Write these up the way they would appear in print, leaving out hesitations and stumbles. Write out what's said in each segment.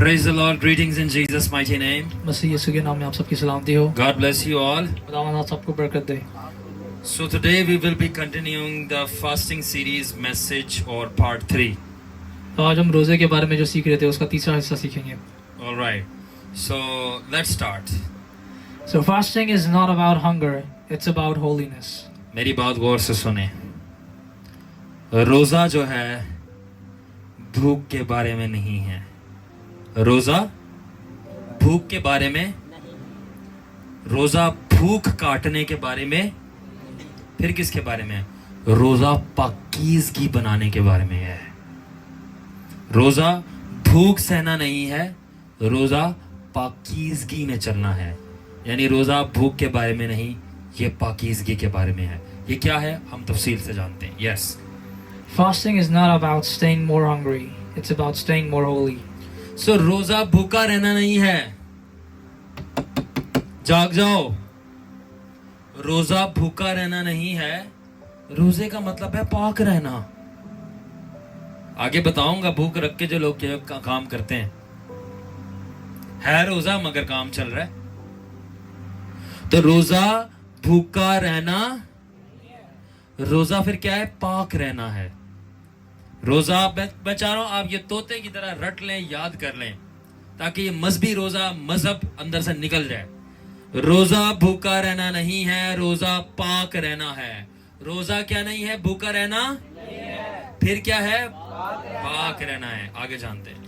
Praise the Lord. Greetings in Jesus' mighty name. मसीह यीशु के नाम में आप सबकी सलामती हो। God bless you all. खुदावंद आप सबको बरकत दे। So today we will be continuing the fasting series message or part 3. तो आज हम रोजे के बारे में जो सीख रहे थे उसका तीसरा हिस्सा सीखेंगे। All right. So let's start. So fasting is not about hunger, it's about holiness. मेरी बात गौर से सुने। रोजा जो है भूख के बारे में नहीं है। रोजा भूख के बारे में, रोजा भूख काटने के बारे में, फिर किसके बारे में? रोजा पाकीज़गी बनाने के बारे में है। रोजा भूख सहना नहीं है, रोजा पाकीज़गी में चलना है। यानी रोजा भूख के बारे में नहीं, ये पाकीज़गी के बारे में है। ये क्या है हम तफसील से जानते हैं। Yes, Fasting is not about staying more hungry, it's about staying more holy. सो रोजा भूखा रहना नहीं है। जाग जाओ। रोजा भूखा रहना नहीं है, रोजे का मतलब है पाक रहना। आगे बताऊंगा भूख रख के जो लोग काम करते हैं, है रोजा मगर काम चल रहा है। तो रोजा भूखा रहना, रोजा फिर क्या है? पाक रहना है। रोजा मैं चाह रहा हूं आप ये तोते की तरह रट लें, याद कर लें, ताकि ये मजहबी रोजा मजहब अंदर से निकल जाए। रोजा भूखा रहना नहीं है, रोजा पाक रहना है। रोजा क्या नहीं है? भूखा रहना फिर क्या है? पाक रहना है। आगे जानते हैं।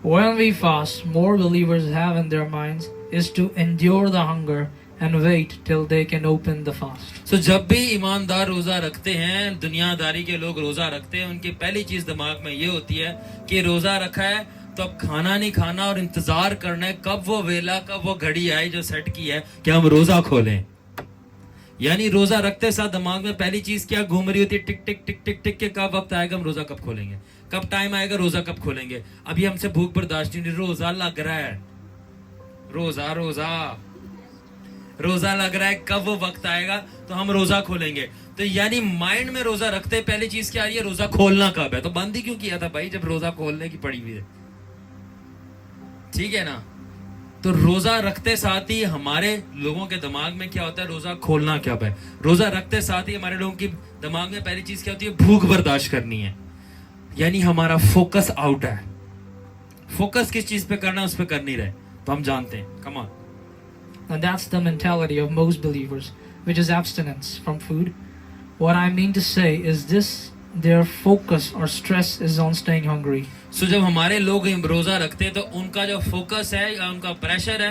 When we fast, more believers have in their minds is to endure the hunger and wait till they can open the fast. So, जब भी ईमानदार रोजा रखते हैं, दुनियादारी के लोग रोजा रखते हैं, उनकी पहली चीज दिमाग में ये होती है कि रोजा रखा है तो अब खाना नहीं खाना और इंतजार करना है कब वो वेला, कब वो घड़ी आए जो सेट की है कि हम रोजा खोलें। यानी रोजा रखते साथ दिमाग में पहली चीज क्या घूम रही होती है? टिक टिक टिक टिक टिक के कब वक्त आएगा, हम रोजा कब खोलेंगे, कब टाइम आएगा, रोजा कब खोलेंगे। अभी हमसे भूख बर्दाश्त नहीं, रोजा लग रहा है, रोजा रोजा रोजा लग रहा है, कब वो वक्त आएगा तो हम रोजा खोलेंगे। तो यानी माइंड में रोजा रखते पहली चीज क्या आ रही है? रोजा खोलना कब है। तो बंद ही क्यों किया था भाई जब रोजा खोलने की पड़ी हुई है? ठीक है ना। तो रोजा रखते साथ ही हमारे लोगों के दिमाग में क्या होता है? रोजा खोलना कब है। रोजा रखते साथ ही हमारे लोगों की दिमाग में पहली चीज क्या होती है? भूख बर्दाश्त करनी है। यानी हमारा फोकस आउट है। फोकस किस चीज पे करना है उस पे कर नहीं रहे। तो हम जानते हैं। Come on. And that's the mentality of most believers, which is abstinence from food. What I mean to say is this: their focus or stress is on staying hungry. So जब हमारे लोग रोजा रखते हैं तो उनका जो फोकस है या उनका प्रेशर है,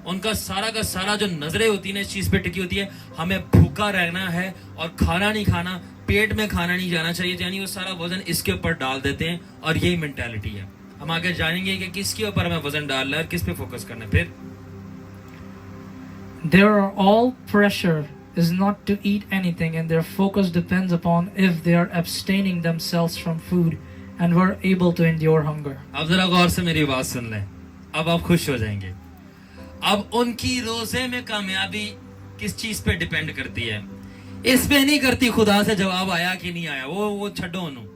उनका सारा का सारा जो नजरें होती है इस चीज पे टिकी होती है, हमें भूखा रहना है और खाना नहीं खाना, पेट में खाना नहीं जाना चाहिए। यानी वो सारा वजन इसके ऊपर डाल देते हैं और यही मेंटालिटी है। हम आगे जानेंगे कि किसके ऊपर हमें वजन डालना है और किस पे फोकस करना है। फिर Their all pressure is not to eat anything, and their focus depends upon if they are abstaining themselves from food and were able to endure hunger. अब जरा गौर से मेरी बात सुन लें, अब आप खुश हो जाएंगे। अब उनकी रोजे में कामयाबी किस चीज पे डिपेंड करती है? इस पे नहीं करती खुदा से जवाब आया कि नहीं आया, वो छड्डो उन्हों।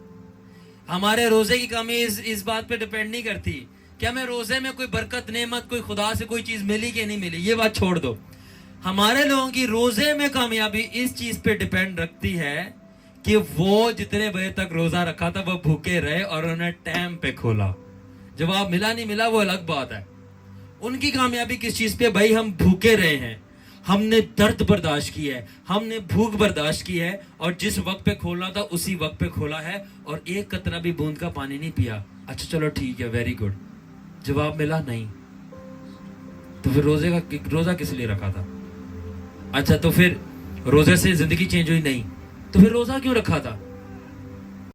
हमारे रोजे की कमी इस बात पे डिपेंड नहीं करती कि हमें रोजे में कोई बरकत नेमत, कोई खुदा से कोई चीज मिली कि नहीं मिली, ये बात छोड़ दो। हमारे लोगों की रोजे में कामयाबी इस चीज पे डिपेंड रखती है कि वो जितने बजे तक रोजा रखा था वो भूखे रहे और उन्हें टाइम पे खोला। जवाब मिला नहीं मिला वो अलग बात है। उनकी कामयाबी किस चीज पे? भाई हम भूखे रहे हैं, हमने दर्द बर्दाश्त की है, हमने भूख बर्दाश्त की है और जिस वक्त पे खोलना था उसी वक्त पे खोला है और एक कतरा भी बूंद का पानी नहीं पिया। अच्छा चलो ठीक है, वेरी गुड। जवाब मिला नहीं तो फिर रोजा किस लिए रखा था? अच्छा तो फिर रोजे से जिंदगी चेंज हुई नहीं तो फिर रोजा क्यों रखा था?